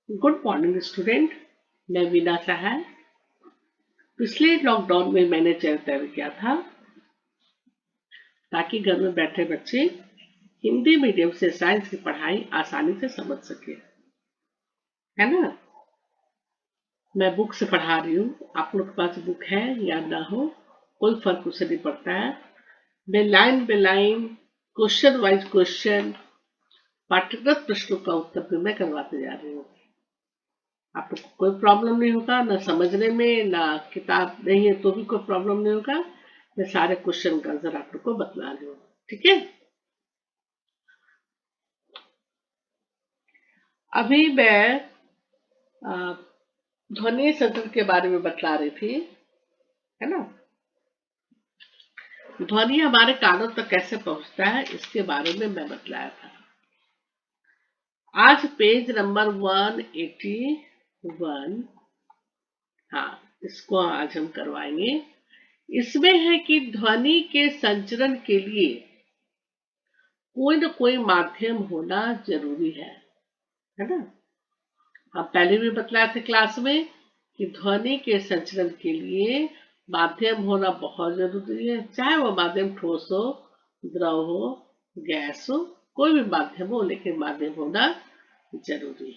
Good morning student. मैं वीना सहाय। पिछले lockdown में मैंने चयन तय किया था ताकि घर में बैठे बच्चे हिंदी मीडियम से साइंस की पढ़ाई आसानी से समझ सके, है ना। मैं बुक से पढ़ा रही हूँ। आप लोग के पास बुक है या ना हो, कोई फर्क उससे नहीं पड़ता है। मैं line by line, question wise question, पाठ्यगत प्रश्नों का उत्तर भी मैं करवाते जा रही हूँ। आपको कोई प्रॉब्लम नहीं होगा, ना समझने में, ना किताब नहीं है तो भी कोई प्रॉब्लम नहीं होगा। मैं सारे क्वेश्चन का आंसर आप लोग को बतला रही हूँ, ठीक है। अभी मैं अ, ध्वनि संचरण के बारे में बतला रही थी, है ना। ध्वनि हमारे कानों तक कैसे पहुंचता है इसके बारे में मैं बतलाया था। आज पेज नंबर 181, हाँ, इसको आज हम करवाएंगे। इसमें है कि ध्वनि के संचरण के लिए कोई ना कोई माध्यम होना जरूरी है ना। हम पहले भी बतलाए थे क्लास में कि ध्वनि के संचरण के लिए माध्यम होना बहुत जरूरी है, चाहे वो माध्यम ठोस हो, द्रव हो, गैस हो, कोई भी माध्यम हो, लेकिन माध्यम होना जरूरी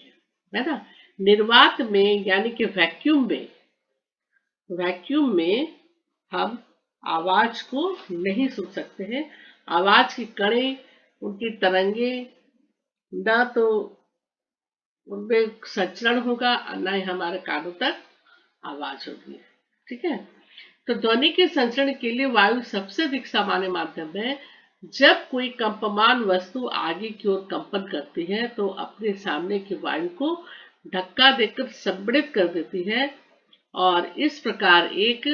है ना। निर्वात में यानी कि वैक्यूम में हम आवाज को नहीं सुन सकते हैं। आवाज की कड़े, उनकी तरंगे, ना तो उनमें संचरण होगा और ना ही हमारे कानों तक आवाज होगी, ठीक है। तो ध्वनि के संचरण के लिए वायु सबसे अधिक सामान्य माध्यम है। जब कोई कंपमान वस्तु आगे की ओर कंपन करती है तो अपने सामने की वायु को धक्का देकर संपीड़ित कर देती है, और इस प्रकार एक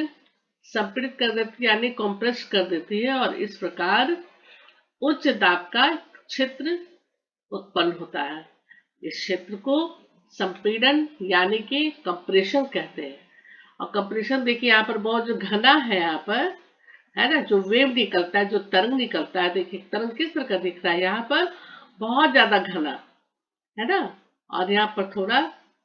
संपीड़ित कर देती है यानी कॉम्प्रेस कर देती है, और इस प्रकार उच्च दाब का क्षेत्र उत्पन्न होता है। इस क्षेत्र को संपीड़न यानी कि कंप्रेशन कहते हैं। और कंप्रेशन देखिए यहाँ पर बहुत जो घना है, यहाँ पर है ना, जो वेव निकलता है, जो तरंग निकलता है, देखिए तरंग किस तरह का दिख रहा है यहाँ पर, बहुत ज्यादा घना, है ना। और यहाँ पर थोड़ा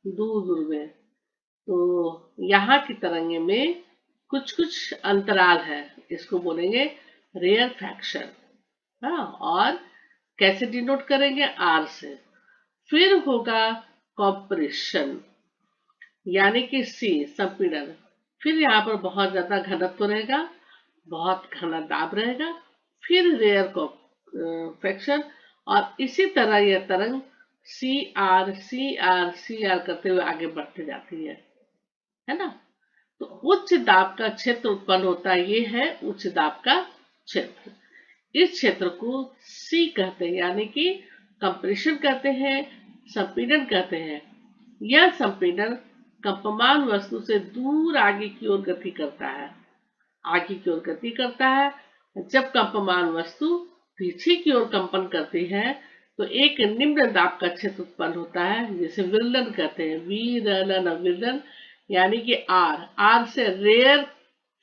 दूर दूर में, तो यहाँ की तरंगे में कुछ कुछ अंतराल है, इसको बोलेंगे रेयर फैक्शन। हाँ, और कैसे डिनोट करेंगे, आर से। फिर होगा कॉम्प्रेशन यानी कि सी, संपीड़न। फिर यहाँ पर बहुत ज्यादा घनत्व रहेगा, बहुत घना दाब रहेगा। फिर रेयर कॉम्प्रेशन, और इसी तरह यह तरंग सी आर करते हुए आगे बढ़ते जाती है ना। तो उच्च दाब का क्षेत्र उत्पन्न होता है, ये है उच्च दाब का क्षेत्र। इस क्षेत्र को सी कहते हैं यानी कि कंप्रेशन कहते हैं, संपीड़न कहते हैं। यह संपीड़न कंपमान वस्तु से दूर आगे की ओर गति करता है, आगे की ओर गति करता है। जब कंपमान वस्तु पीछे की ओर कंपन करती है तो एक निम्न दाब का क्षेत्र उत्पन्न होता है, जिसे विरलन कहते हैं, विरलन यानी कि आर। आर से रेयर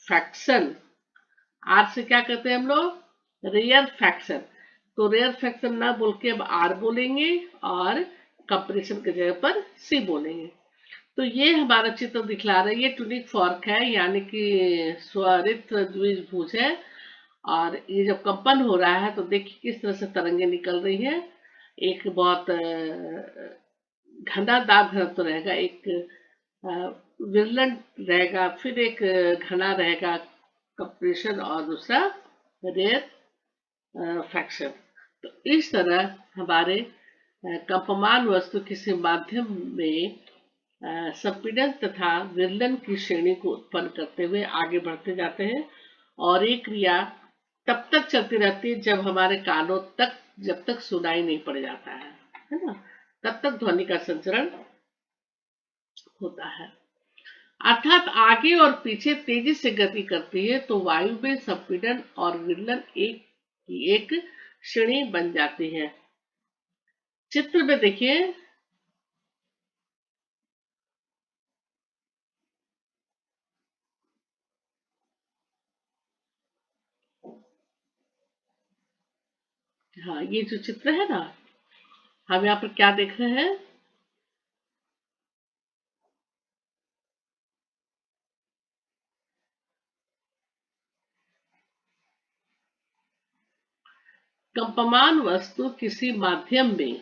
फैक्शन, आर से क्या कहते हैं हम लोग, रेयर फैक्शन। तो रेयर फैक्शन ना बोल के अब आर बोलेंगे, और कंप्रेशन की जगह पर सी बोलेंगे। तो ये हमारा चित्र दिखला रहा है, ये टूनिक फॉर्क है यानी कि स्वरित द्विभुज है। और ये जब कंपन हो रहा है तो देखिए किस तरह से तरंगे निकल रही है। एक बहुत घना दाब घनत्व रहेगा, एक विरलन रहेगा, फिर एक घना रहेगा कंप्रेशन, और दूसरा रेयर फ्रैक्शन। तो इस तरह हमारे कंपमान वस्तु किसी माध्यम में संपीड़न तथा विरलन की श्रेणी को उत्पन्न करते हुए आगे बढ़ते जाते हैं। और ये क्रिया तब तक चलती रहती है जब हमारे कानों तक, जब तक सुनाई नहीं पड़ जाता है ना, तब तक ध्वनि का संचरण होता है। अर्थात आगे और पीछे तेजी से गति करती है तो वायु में संपीड़न और विरलन एक श्रेणी बन जाती है। चित्र में देखिए, हाँ, ये जो चित्र है ना, हम यहाँ पर क्या देख रहे हैं, कंपमान वस्तु किसी माध्यम में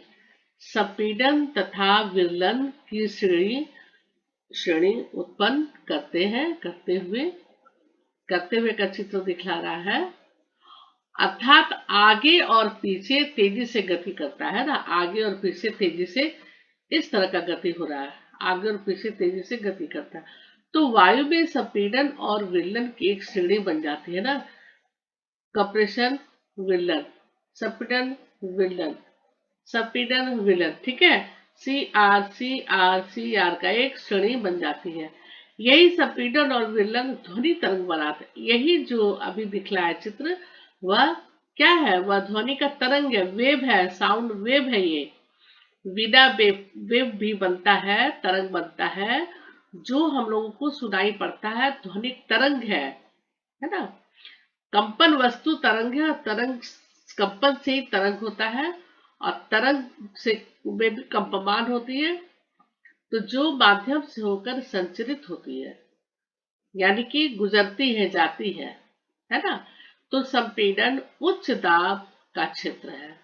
संपीड़न तथा विरलन की श्रेणी उत्पन्न करते हुए का चित्र दिखला रहा है। अर्थात आगे और पीछे तेजी से गति करता है ना, आगे और पीछे तेजी से इस तरह का गति हो रहा है, आगे और पीछे तेजी से गति करता है। तो वायु में संपीड़न और विरलन की एक श्रेणी बन जाती है ना, कंप्रेशन विरलन, संपीड़न विरलन, संपीड़न विरलन, ठीक है। सी आर का एक श्रेणी बन जाती है। यही संपीड़न और विरलन ध्वनि तरंग बनाते हैं। यही जो अभी दिखला है चित्र, वह क्या है? वह ध्वनि का तरंग है, वेव है, साउंड वेव है। ये विदा वेव भी बनता है, तरंग बनता है, जो हम लोगों को सुनाई पड़ता है, ध्वनिक तरंग है ना। कंपन वस्तु तरंग है, तरंग कंपन से ही तरंग होता है, और तरंग से में भी कंपमान होती है, तो जो माध्यम से होकर संचरित होती है, यानी कि गुजरती है, जाती है ना। तो संपीड़न उच्च दाब का क्षेत्र है,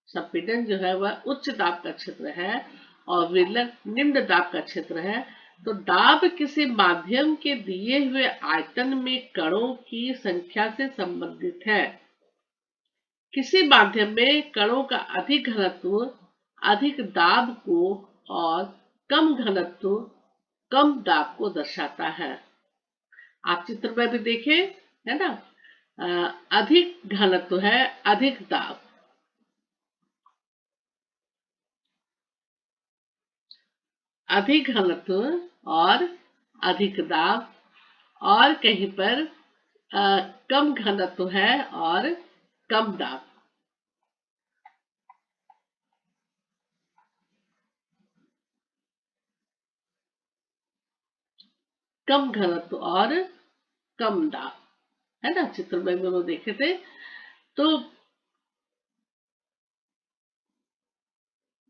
संपीड़न जो है वह उच्च दाब का क्षेत्र है, और विरलन निम्न दाब का क्षेत्र है। तो दाब किसी माध्यम के दिए हुए आयतन में कणों की संख्या से संबंधित है। किसी माध्यम में कणों का अधिक घनत्व अधिक दाब को, और कम घनत्व कम दाब को दर्शाता है। आप चित्र में भी देखें, है ना। अधिक घनत्व है, अधिक दाब, अधिक घनत्व और अधिक दाब, और कहीं पर कम घनत्व है और कम दाब। कम घनत्व और कम दाब, है ना। चित्र में हम लोग देखे थे। तो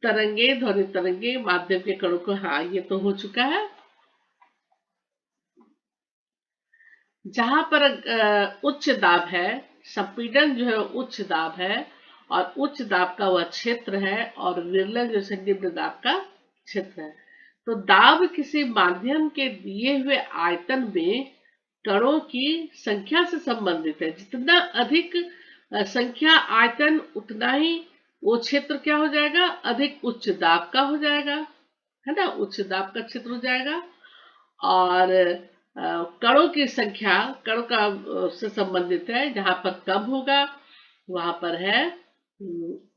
तरंगे, ध्वनि तरंगे माध्यम के कणों को, हाँ ये तो हो चुका है। जहां पर उच्च दाब है, संपीड़न जो है उच्च दाब है, और उच्च दाब का वह क्षेत्र है, और विरलन जो है निम्न दाब का क्षेत्र है। तो दाब किसी माध्यम के दिए हुए आयतन में कणों की संख्या से संबंधित है। जितना अधिक संख्या आयतन, उतना ही वो क्षेत्र क्या हो जाएगा? अधिक उच्च दाब का हो जाएगा, है ना, उच्च दाब का क्षेत्र हो जाएगा। और कणों की संख्या, कणों का से संबंधित है। जहां पर कम होगा वहां पर है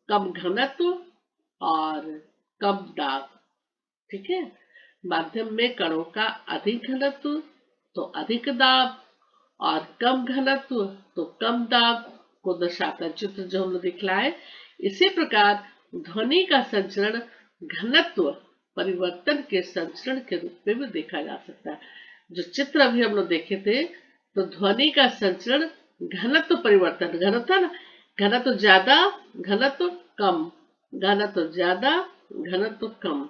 कम घनत्व और कम दाब, ठीक है। माध्यम में कणों का अधिक घनत्व तो अधिक दाब, और कम घनत्व तो कम दाब को दर्शाता है चित्र जो हमने दिखलाए। इसी प्रकार ध्वनि का संचरण घनत्व परिवर्तन के संचरण के रूप में भी देखा जा सकता है। जो चित्र अभी हम लोग देखे थे, तो ध्वनि का संचरण घनत्व परिवर्तन, घनत्व ना, घनत्व ज्यादा, घनत्व कम, घनत्व ज्यादा, घनत्व कम,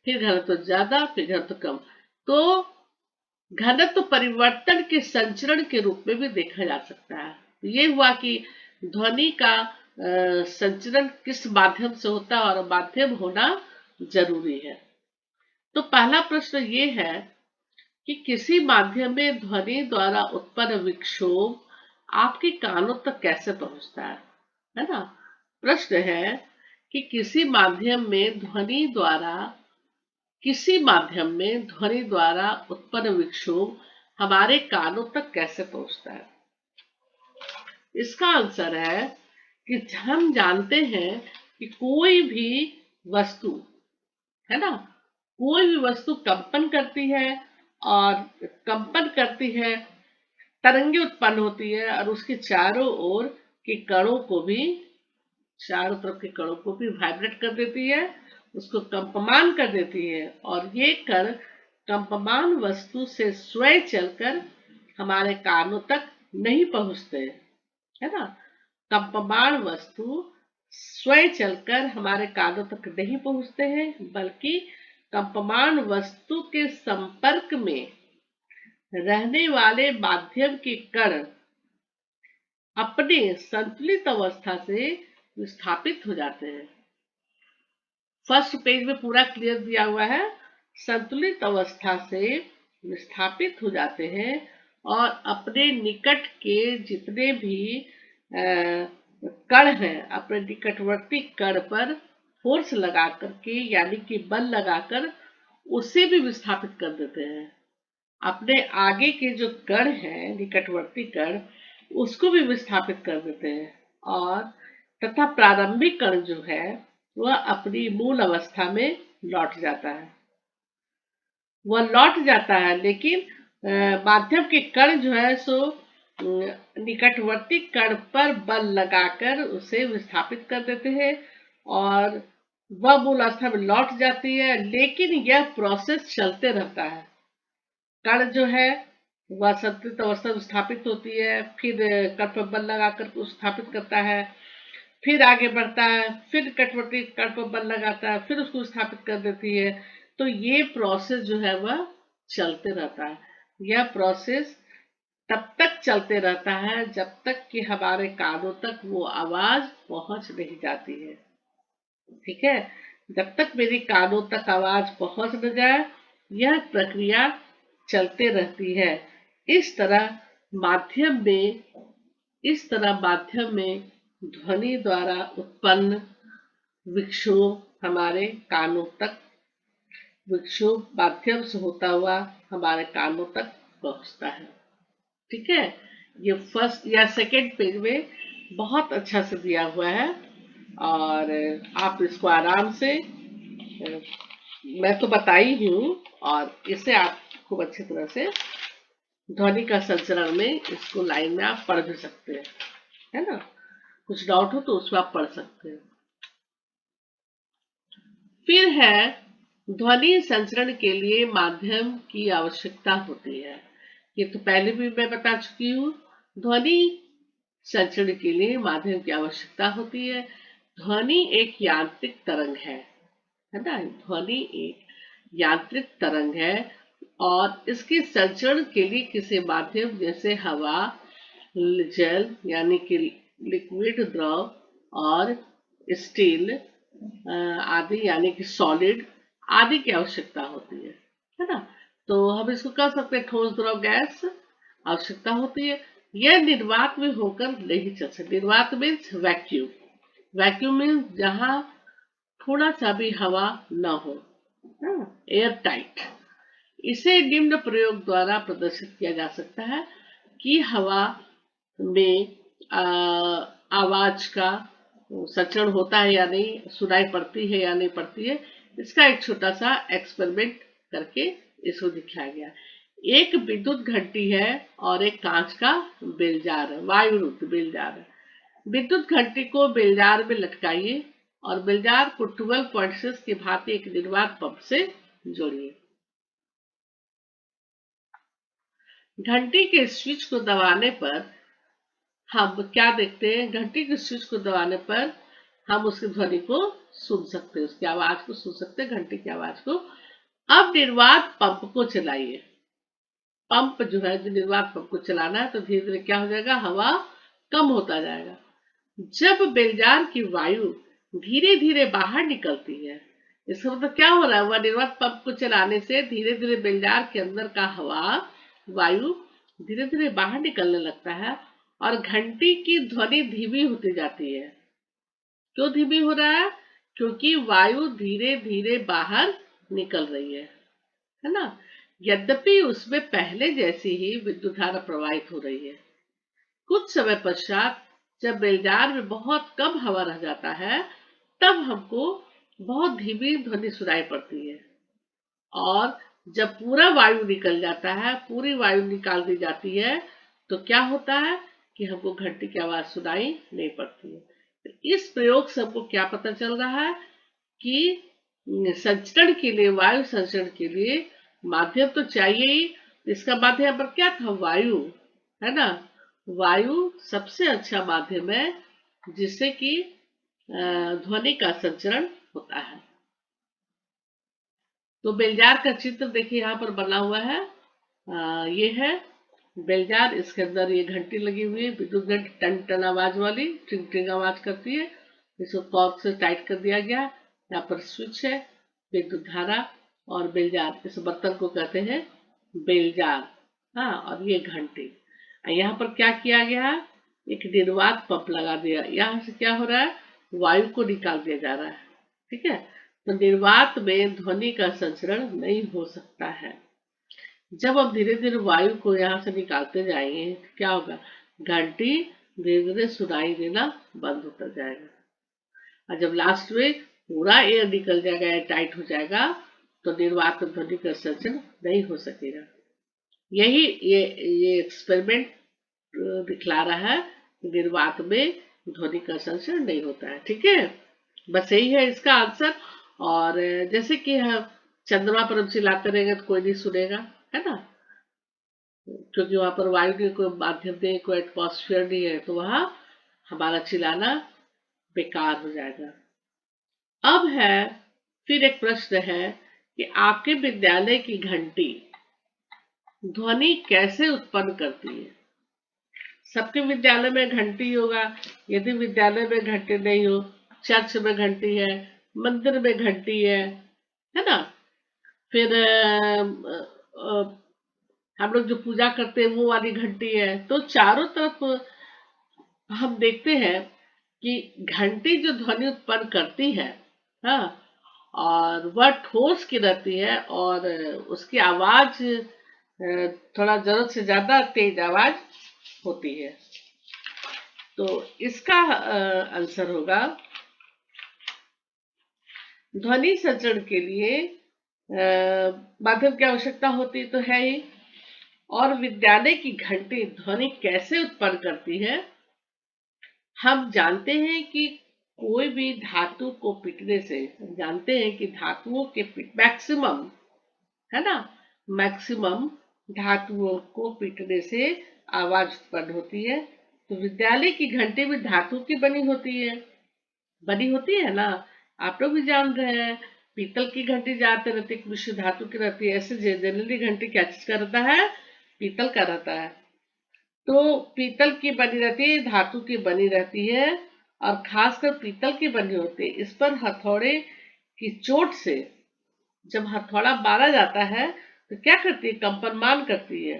फिर घनत्व ज्यादा, फिर घनत्व कम। तो घनत्व परिवर्तन के संचरण के रूप में भी देखा जा सकता है। ये हुआ कि ध्वनि का संचरण किस माध्यम से होता है, और माध्यम होना जरूरी है। तो पहला प्रश्न ये है कि किसी माध्यम में ध्वनि द्वारा उत्पन्न विक्षोभ आपके कानों तक कैसे पहुंचता है ना। प्रश्न है कि किसी माध्यम में ध्वनि द्वारा उत्पन्न विक्षोभ हमारे कानों तक कैसे पहुंचता है। इसका आंसर है कि हम जानते हैं कि कोई भी वस्तु, है ना, कोई भी वस्तु कंपन करती है, और कंपन करती है, तरंगे उत्पन्न होती है, और उसके चारों ओर के कणों को भी, चारों तरफ के कणों को भी वाइब्रेट कर देती है, उसको कंपमान कर देती है। और ये कण कंपमान वस्तु से स्वयं चलकर हमारे कानों तक नहीं पहुंचते, है ना। कंपमान वस्तु स्वयं चलकर हमारे कानों तक नहीं पहुंचते हैं, बल्कि कंपमान वस्तु के संपर्क में रहने वाले माध्यम के कण अपने संतुलित अवस्था से विस्थापित हो जाते हैं। फर्स्ट पेज में पूरा क्लियर दिया हुआ है, संतुलित अवस्था से विस्थापित हो जाते हैं और अपने निकट के जितने भी कण हैं, अपने निकटवर्ती कण पर फोर्स लगा करके यानी कि बल लगाकर उसे भी विस्थापित कर देते हैं। अपने आगे के जो कण हैं, निकटवर्ती कण, उसको भी विस्थापित कर देते हैं और तथा प्रारंभिक कण जो है वह अपनी मूल अवस्था में लौट जाता है। वह लौट जाता है, लेकिन माध्यम के कण जो है सो निकटवर्ती कण पर बल लगाकर उसे विस्थापित कर देते हैं और वह मूल अवस्था में लौट जाती है। लेकिन यह प्रोसेस चलते रहता है। कण जो है वह संतुलित अवस्था में स्थापित होती है, फिर कण पर बल लगाकर उसको स्थापित करता है, फिर आगे बढ़ता है, फिर निकटवर्ती कण पर बल लगाता है, फिर उसको स्थापित कर देती है। तो ये प्रोसेस जो है वह चलते रहता है। यह प्रोसेस तब तक चलते रहता है जब तक कि हमारे कानों तक वो आवाज पहुंच नहीं जाती है। ठीक है, जब तक मेरी कानों तक आवाज पहुंच न जाए यह प्रक्रिया चलते रहती है। इस तरह माध्यम में ध्वनि द्वारा उत्पन्न विक्षोभ हमारे कानों तक, विक्षोभ माध्यम से होता हुआ हमारे कानों तक पहुंचता है। ठीक है, ये फर्स्ट या सेकेंड पेज में बहुत अच्छा से दिया हुआ है और आप इसको आराम से, मैं तो बताई हूँ और इसे आप खूब अच्छी तरह से ध्वनि का संचरण में इसको लाइन में आप पढ़ भी सकते हैं, है ना। कुछ डाउट हो तो उसमें आप पढ़ सकते हैं। फिर है ध्वनि संचरण के लिए माध्यम की आवश्यकता होती है। ये तो पहले भी मैं बता चुकी हूँ। ध्वनि संचरण के लिए माध्यम की आवश्यकता होती है। ध्वनि एक यांत्रिक तरंग है ना। ध्वनि एक यांत्रिक तरंग है और इसके संचरण के लिए किसी माध्यम जैसे हवा, जल यानी कि लिक्विड द्रव और स्टील आदि यानी कि सॉलिड आदि की आवश्यकता होती है ना। तो हम इसको कह सकते हैं ठोस, द्रव, गैस आवश्यकता होती है। यह निर्वात में होकर नहीं चल सकती। निर्वात मीन्स वैक्यूम। वैक्यूम मीन्स जहां थोड़ा सा भी हवा न हो, एयर टाइट। इसे निम्न प्रयोग द्वारा प्रदर्शित किया जा सकता है कि हवा में आवाज का संचरण होता है या नहीं, सुनाई पड़ती है या नहीं पड़ती है। इसका एक छोटा सा एक्सपेरिमेंट करके इसको दिखाया गया। एक विद्युत घंटी है और एक कांच का बेलजार है, वायुरुद्ध बेलजार है। विद्युत घंटी को बेलजार में लटकाइए और बेलजार को 12.6 की भांति एक निर्वात पंप से जोड़िए। घंटी के स्विच को दबाने पर हम क्या देखते हैं? घंटी के स्विच को दबाने पर हम उसकी ध्वनि को सुन सकते हैं, उसकी आवाज को सुन सकते हैं, घंटी की आवाज को। अब निर्वात पंप को चलाइए। पंप जो है, जो निर्वात पंप को चलाना है, तो धीरे धीरे क्या हो जाएगा? हवा कम होता जाएगा। जब बेलजार की वायु धीरे धीरे बाहर निकलती है, इसका मतलब क्या हो रहा है? वह निर्वात पंप को चलाने से धीरे धीरे बेलजार के अंदर का हवा, वायु धीरे धीरे बाहर निकलने लगता है और घंटी की ध्वनि धीमी होती जाती है। क्यों धीमी हो रहा है? क्योंकि वायु धीरे धीरे बाहर निकल रही है ना। यद्यपि उसमें पहले जैसी ही विद्युत धारा प्रवाहित हो रही है। कुछ समय पश्चात जब बेलजार में बहुत कम हवा रह जाता है, तब हमको बहुत धीमी ध्वनि सुनाई पड़ती है और जब पूरा वायु निकल जाता है, पूरी वायु निकाल दी जाती है, तो क्या होता है कि हमको घंटी की आवाज सुनाई नहीं पड़ती है। इस प्रयोग से हमको क्या पता चल रहा है कि संचरण के लिए, वायु संचरण के लिए माध्यम तो चाहिए ही। इसका माध्यम पर क्या था? वायु, है ना। वायु सबसे अच्छा माध्यम है जिससे कि ध्वनि का संचरण होता है। तो बेलजार का चित्र देखिए यहाँ पर बना हुआ है। ये है बेलजार, इसके अंदर ये घंटी लगी हुई है, विद्युत घंटी टन टन आवाज वाली, ट्रिंग ट्रिंग आवाज करती है। इसको कॉर्क से टाइट कर दिया गया। यहाँ पर स्विच है, विद्युत धारा और बेलजार, इस बर्तन को कहते हैं बेलजार। हाँ, और ये घंटी। यहाँ पर क्या किया गया, एक निर्वात पंप लगा दिया। यहाँ से क्या हो रहा है, वायु को निकाल दिया जा रहा है। ठीक है, तो निर्वात में ध्वनि का संचरण नहीं हो सकता है। जब हम धीरे धीरे वायु को यहाँ से निकालते जाएंगे तो क्या होगा, घंटी धीरे धीरे सुनाई देना बंद होता जाएगा। और जब लास्ट में पूरा एयर निकल जाएगा या टाइट हो जाएगा तो निर्वात में ध्वनि का संचरण नहीं हो सकेगा। यही ये एक्सपेरिमेंट दिखला रहा है, निर्वात में ध्वनि का संचरण नहीं होता है। ठीक है, बस यही है इसका आंसर। और जैसे कि हम चंद्रमा पर हम चिल्लाते रहेंगे तो कोई नहीं सुनेगा, है ना, क्योंकि वहां पर वायु के कोई माध्यम नहीं, कोई एटमॉस्फेयर नहीं है, तो वहां हमारा चिल्लाना बेकार हो जाएगा। अब है, फिर एक प्रश्न है कि आपके विद्यालय की घंटी ध्वनि कैसे उत्पन्न करती है। सबके विद्यालय में घंटी होगा। यदि विद्यालय में घंटी नहीं हो, चर्च में घंटी है, मंदिर में घंटी है ना, फिर हम लोग जो पूजा करते हैं वो वाली घंटी है। तो चारों तरफ हम देखते हैं कि घंटी जो ध्वनि उत्पन्न करती है, हाँ, और वह ठोस की रहती है और उसकी आवाज थोड़ा जरूरत से ज्यादा तेज आवाज होती है। तो इसका आंसर होगा, ध्वनि संचरण के लिए माध्यम की आवश्यकता होती तो है ही। और विद्यालय की घंटी ध्वनि कैसे उत्पन्न करती है, हम जानते हैं कि कोई भी धातु को पीटने से, हम जानते हैं कि धातुओं के मैक्सिमम, है ना, मैक्सिमम धातुओं को पीटने से आवाज उत्पन्न होती है। तो विद्यालय की घंटी भी धातु की बनी होती है ना, आप लोग भी जान रहे हैं। पीतल की घंटी ज्यादातर रहती है, विशुद्ध धातु की रहती है। ऐसे जनरली घंटी क्या चीज का रहता है, पीतल का रहता है। तो पीतल की बनी रहती है, धातु की बनी रहती है, और खासकर पीतल की बनी होती है। इस पर हथौड़े की चोट से जब हथौड़ा मारा जाता है तो क्या करती है, कंपनमान करती है।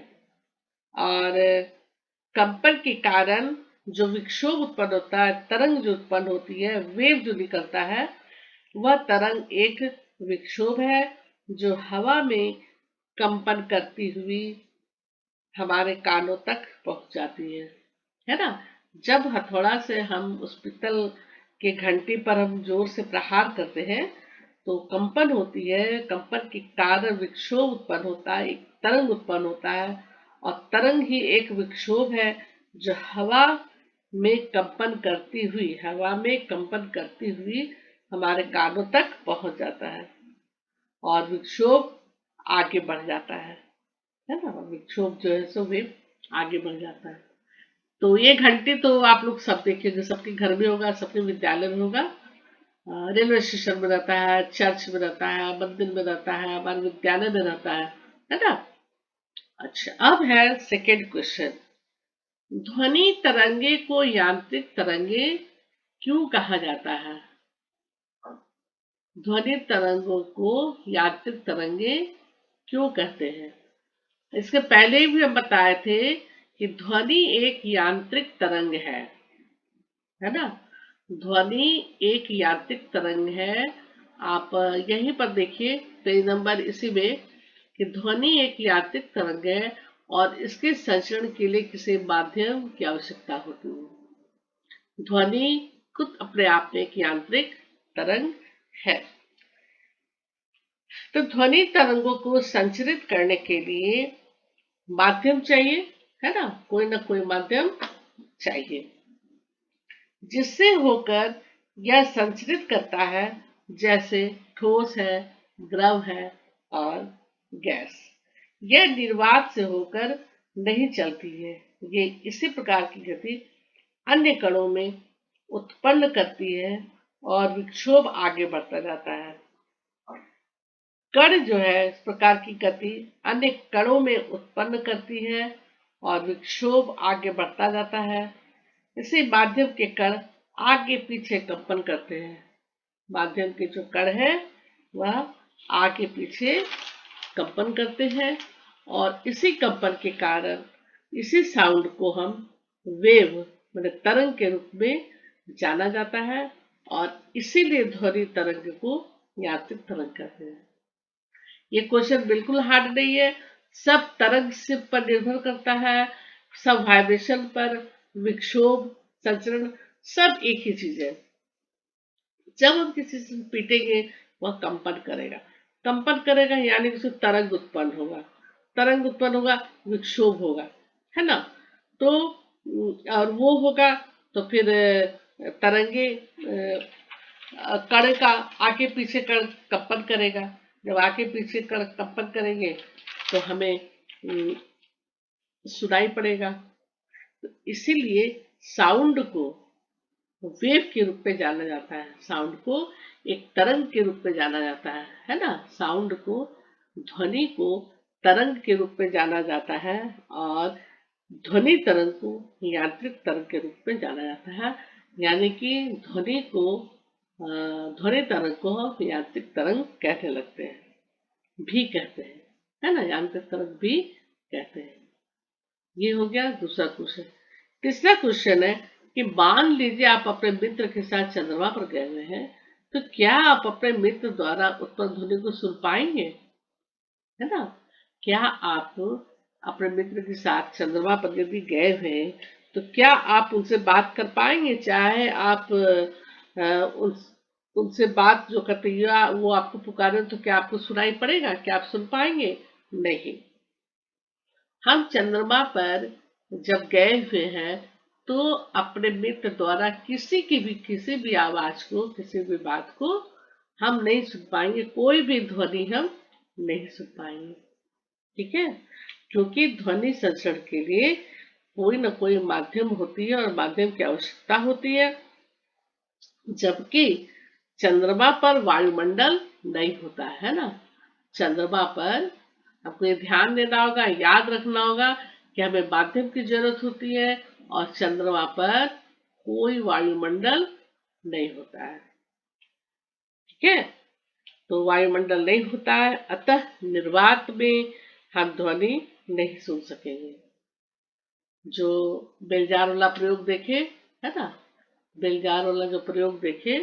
और कंपन के कारण जो विक्षोभ उत्पन्न होता है, तरंग जो उत्पन्न होती है, वेव जो निकलता है, वह तरंग एक विक्षोभ है जो हवा में कंपन करती हुई हमारे कानों तक पहुंच जाती है ना। जब हथौड़ा से हम उस पीतल के घंटी पर हम जोर से प्रहार करते हैं तो कंपन होती है। कंपन के कारण विक्षोभ उत्पन्न होता है, एक तरंग उत्पन्न होता है, और तरंग ही एक विक्षोभ है जो हवा में कंपन करती हुई हमारे कानों तक पहुंच जाता है और विक्षोभ आगे बढ़ जाता है ना। विक्षोभ जो है सो वे आगे बढ़ जाता है। तो ये घंटी तो आप लोग सब देखेंगे, सबके घर में होगा, सबके विद्यालय में होगा, रेलवे स्टेशन में रहता है, चर्च में रहता है, मंदिर में रहता है, हमारे विद्यालय में रहता है ना। अच्छा, अब है सेकेंड क्वेश्चन, ध्वनि तरंगे को यांत्रिक तरंगे क्यों कहा जाता है। ध्वनि तरंगों को यांत्रिक तरंगे क्यों कहते हैं। इसके पहले भी हम बताए थे कि ध्वनि एक यांत्रिक तरंग है ना। ध्वनि एक यांत्रिक तरंग है। आप यहीं पर देखिए पेज नंबर इसी में कि ध्वनि एक यांत्रिक तरंग है और इसके संचरण के लिए किसी माध्यम की आवश्यकता होती है। ध्वनि खुद अपने आप में एक यांत्रिक तरंग है। तो ध्वनि तरंगों को संचरित करने के लिए माध्यम चाहिए, है ना, कोई ना कोई माध्यम चाहिए जिससे होकर यह संचरित करता है, जैसे ठोस है, द्रव है और गैस। यह निर्वात से होकर नहीं चलती है। ये इसी प्रकार की गति अन्य कणों में उत्पन्न करती है और विक्षोभ आगे बढ़ता जाता है। कण जो है इस प्रकार की गति अन्य कणों में उत्पन्न करती है और विक्षोभ आगे बढ़ता जाता है। इसी माध्यम के कण आगे पीछे कंपन करते हैं। माध्यम के जो कण है वह आगे पीछे कंपन करते हैं और इसी कंपन के कारण इसी साउंड को हम वेव मतलब तरंग के रूप में जाना जाता है और इसीलिए ध्वनि तरंग को यांत्रिक तरंग कहते हैं। ये क्वेश्चन बिल्कुल हार्ड नहीं है, सब तरंग से पर निर्भर करता है, सब वाइब्रेशन पर, विक्षोभ, संचरण, सब एक ही चीज है। जब हम किसी से पीटेंगे वह कंपन करेगा, कंपन करेगा यानी कि उसमें तरंग उत्पन्न होगा, तरंग उत्पन्न होगा, विक्षोभ होगा, है ना। तो और वो होगा तो फिर तरंगे कण का आगे पीछे कण कंपन करेगा। जब आगे पीछे कण कंपन करेंगे तो हमें सुनाई पड़ेगा। तो इसीलिए साउंड को वेव के रूप में जाना जाता है, साउंड को एक तरंग के रूप में जाना जाता है ना। साउंड को, ध्वनि को तरंग के रूप में जाना जाता है और ध्वनि तरंग को यांत्रिक तरंग के रूप में जाना जाता है। यानी कि ध्वनि को ध्वनि तरंग को हम यांत्रिक तरंग कहने लगते हैं, भी कहते हैं, है ना, यांत्रिक तरंग भी कहते हैं। ये हो गया दूसरा क्वेश्चन। तीसरा क्वेश्चन है कि मान लीजिए आप अपने मित्र के साथ चंद्रमा पर गए हुए हैं, तो क्या आप अपने मित्र द्वारा उत्पन्न ध्वनि को सुन पाएंगे, है ना। क्या आप अपने मित्र के साथ चंद्रमा पर यदि गए हुए हैं तो क्या आप उनसे बात कर पाएंगे, चाहे आप उनसे बात जो करते हैं वो आपको पुकारे तो क्या आपको सुनाई पड़ेगा, क्या आप सुन पाएंगे? नहीं। हम चंद्रमा पर जब गए हुए हैं तो अपने मित्र द्वारा किसी भी आवाज को, किसी भी बात को हम नहीं सुन पाएंगे, कोई भी ध्वनि हम नहीं सुन पाएंगे, ठीक है। क्योंकि ध्वनि संचरण के लिए कोई ना कोई माध्यम होती है और माध्यम की आवश्यकता होती है, जबकि चंद्रमा पर वायुमंडल नहीं होता है ना। चंद्रमा पर आपको ये ध्यान देना होगा, याद रखना होगा कि हमें माध्यम की जरूरत होती है और चंद्रमा पर कोई वायुमंडल नहीं होता है, ठीक है। तो वायुमंडल नहीं होता है, अतः निर्वात में हम ध्वनि नहीं सुन सकेंगे। जो बेलजार वाला प्रयोग देखे, है ना, बेलजार वाला जो प्रयोग देखे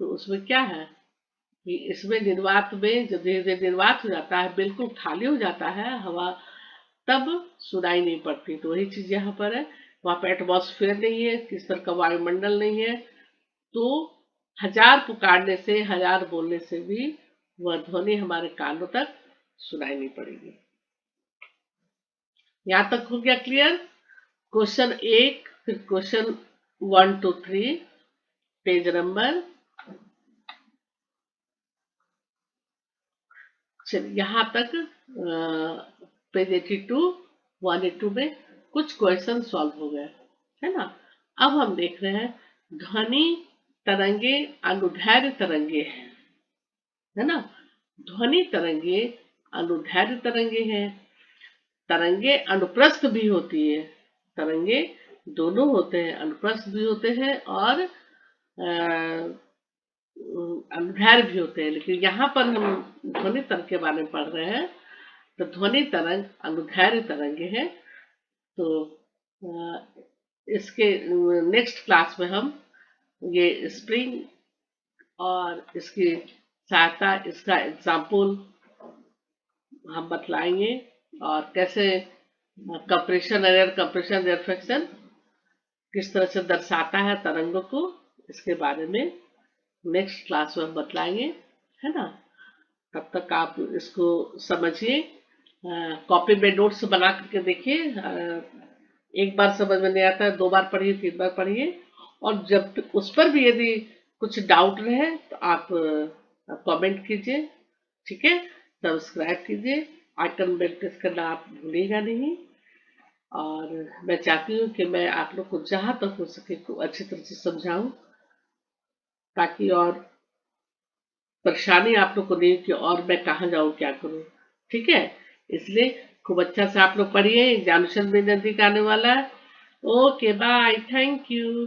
तो उसमें क्या है कि इसमें निर्वात में जब धीरे धीरे निर्वात हो जाता है, बिल्कुल खाली हो जाता है हवा, तब सुनाई नहीं पड़ती। तो वही चीज यहाँ पर है, वहां पर एटमॉस्फेयर नहीं है, किस तरह का वायुमंडल नहीं है, तो हजार पुकारने से, हजार बोलने से भी वह ध्वनि हमारे कानों तक सुनाई नहीं पड़ेगी। यहां तक हो गया क्लियर? क्वेश्चन 1, फिर क्वेश्चन 1 to 3, पेज नंबर, चलिए यहाँ तक पेज 82, 182 में कुछ क्वेश्चन सॉल्व हो गए, है ना। अब हम देख रहे हैं ध्वनि तरंगे अनुदैर्घ्य तरंगे हैं, है ना। ध्वनि तरंगे अनुदैर्घ्य तरंगे हैं, तरंगे अनुप्रस्थ भी होती है, तरंगे दोनों होते हैं, अनुप्रस्थ भी होते हैं और अनुदैर्घ्य भी होते हैं। लेकिन यहाँ पर हम ध्वनि तरंग के बारे में पढ़ रहे हैं, तो ध्वनि तरंग अनुदैर्घ्य तरंगे हैं। तो इसके नेक्स्ट क्लास में हम ये स्प्रिंग और इसकी सहायता, इसका एग्जाम्पल हम बतलाएंगे और कैसे कंप्रेशन एयर, कंप्रेशन रिफ्लेक्शन किस तरह से दर्शाता है तरंगों को, इसके बारे में नेक्स्ट क्लास में हम बतलाएंगे, है ना। तब तक आप इसको समझिए, कॉपी में नोट्स बना करके देखिए, एक बार समझ में नहीं आता है 2 बार पढ़िए, 3 बार पढ़िए, और जब उस पर भी यदि कुछ डाउट रहे तो आप कमेंट कीजिए, ठीक है। सब्सक्राइब कीजिए, आइकन बेल प्रेस करना आप भूलिएगा नहीं। और मैं चाहती हूँ कि मैं आप लोग को जहां तक हो सके को अच्छी तरह से समझाऊं, ताकि और परेशानी आप लोग को नहीं कि और मैं कहाँ जाऊं, क्या करूं, ठीक है। इसलिए खूब अच्छा से आप लोग पढ़िए, एग्जामिनेशन भी नजदीक आने वाला है। Okay bye, thank you.